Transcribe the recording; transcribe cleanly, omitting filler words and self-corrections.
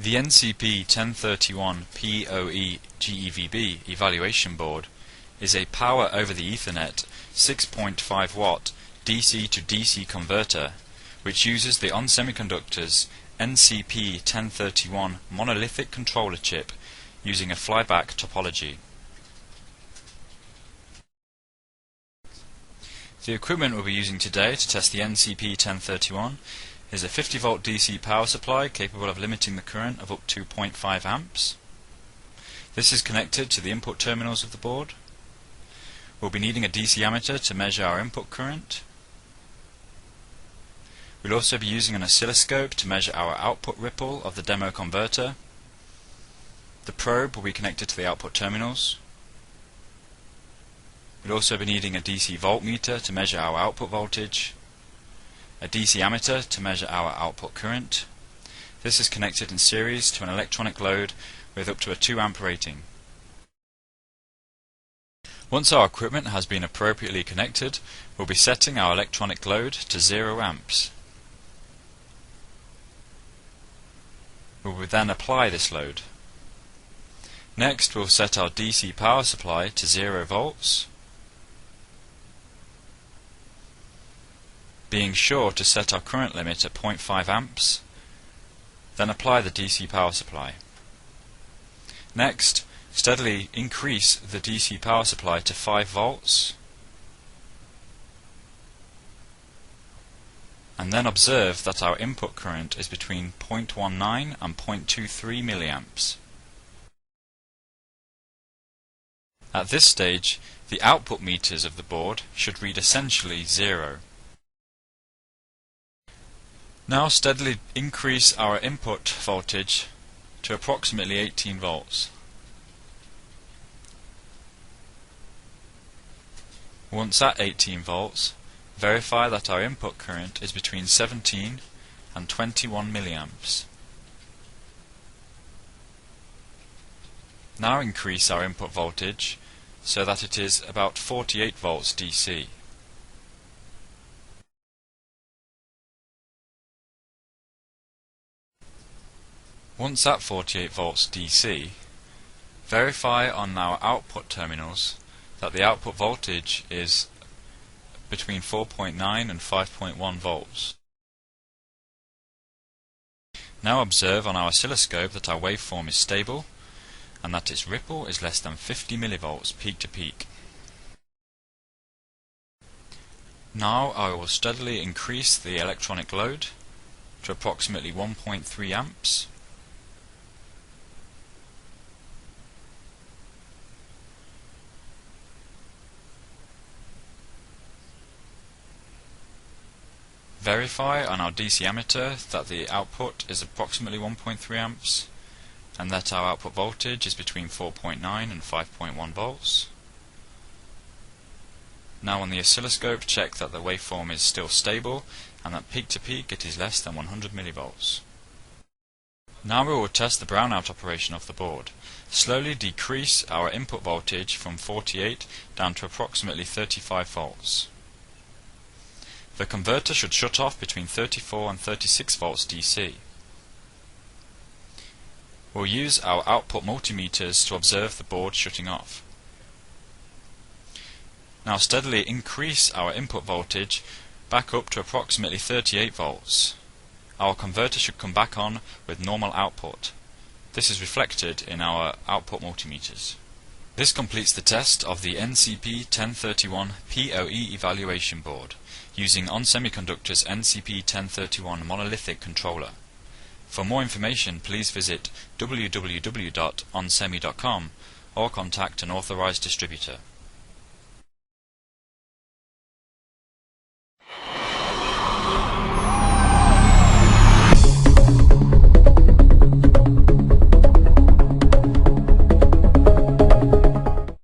The NCP1031POEEVB evaluation board is a power over the Ethernet 6.5 watt DC to DC converter which uses the ON Semiconductor's NCP1031 monolithic controller chip using a flyback topology. The equipment we'll be using today to test the NCP1031 is a 50 volt DC power supply capable of limiting the current of up to 0.5 amps. This is connected to the input terminals of the board. We'll be needing a DC ammeter to measure our input current. We'll also be using an oscilloscope to measure our output ripple of the demo converter. The probe will be connected to the output terminals. We'll also be needing a DC voltmeter to measure our output voltage, a DC ammeter to measure our output current. This is connected in series to an electronic load with up to a 2 amp rating. Once our equipment has been appropriately connected, we'll be setting our electronic load to 0 amps. We will then apply this load. Next, we'll set our DC power supply to 0 volts, being sure to set our current limit at 0.5 amps, then apply the DC power supply. Next, steadily increase the DC power supply to 5 volts, and then observe that our input current is between 0.19 and 0.23 milliamps. At this stage, the output meters of the board should read essentially 0. Now steadily increase our input voltage to approximately 18 volts. Once at 18 volts, verify that our input current is between 17 and 21 milliamps. Now increase our input voltage so that it is about 48 volts DC. Once at 48 volts DC, verify on our output terminals that the output voltage is between 4.9 and 5.1 volts. Now observe on our oscilloscope that our waveform is stable and that its ripple is less than 50 millivolts peak to peak. Now I will steadily increase the electronic load to approximately 1.3 amps. Verify on our DC ammeter that the output is approximately 1.3 amps and that our output voltage is between 4.9 and 5.1 volts. Now on the oscilloscope, check that the waveform is still stable and that peak to peak it is less than 100 millivolts. Now we will test the brownout operation of the board. Slowly decrease our input voltage from 48 down to approximately 35 volts. The converter should shut off between 34 and 36 volts DC. We'll use our output multimeters to observe the board shutting off. Now steadily increase our input voltage back up to approximately 38 volts. Our converter should come back on with normal output. This is reflected in our output multimeters. This completes the test of the NCP1031 POE evaluation board using ON Semiconductor's NCP1031 monolithic controller. For more information, please visit www.onsemi.com or contact an authorized distributor.